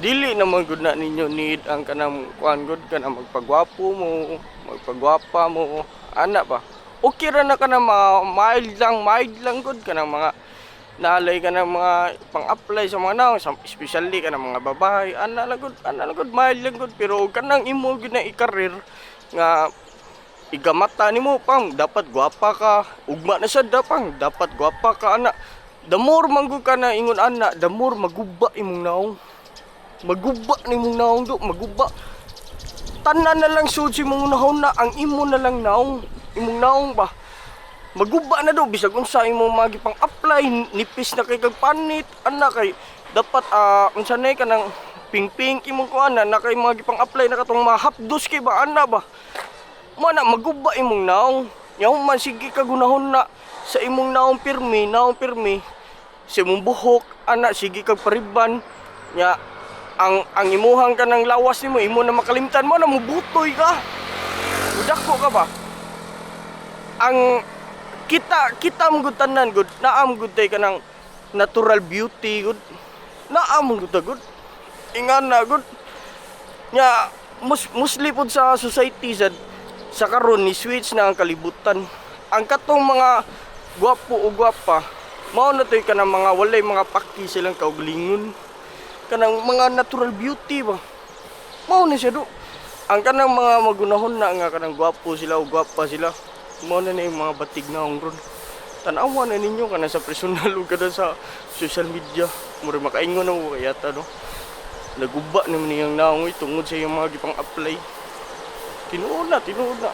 Dili naman gud na ninyo need ang kanang kuan gud kanang magpagwapo mo, magpagwapa mo, ana ba? Okay ra na kanang mga mild lang gud kanang mga nalay ka ng mga pang-apply sa mga naong, especially ka ng mga babae, ana lang gud, mild lang gud, pero kanang imo gud na i-career nga igamata nimo pang dapat gwapa ka, ugma na sad pang dapat gwapa ka ana. The more manggod ka na ingon ana, the more maguba imong naong. Maguba nimong naong do, maguba. Tanan na lang sud si mong naong na ang imo na lang naong. Imong naong ba? Maguba na do bisag unsa imong magi pang apply, nipis na kay kag panit, ana kay dapat unsa nay kanang ping-ping imong kuan na kay magi pang apply na katong mahapdos kay ba ana ba? Mo na maguba imong naong. Yaw man sige ka gunahon na sa imong naong pirmi sa imong buhok, ana sige kag pariban nya ang imuhang kanang lawas nimo imo na makalimtan mo na mubutoy ka. Udako ka ba? Ang kita mo gud tanan gud naam gud tay kanang natural beauty gud naam gud ta gud ingan na gud nya mostly pud sa society sa karon ni switch na ang kalibutan ang katong mga gwapo o gwapa mao na toy kanang mga walay mga paki silang kaugalingon kanang mga natural beauty ba mao na siya do ang kanang mga magunahon na nga kanang gwapo sila o gwapa sila mo na yung mga batig na ron. Tanawa na ninyo ka na sa personal o ka na sa social media. Mura makaingon na mo kayata no. Naguba naman niyang naongoy tungod sa iyong mga gipang apply. Tinuod na.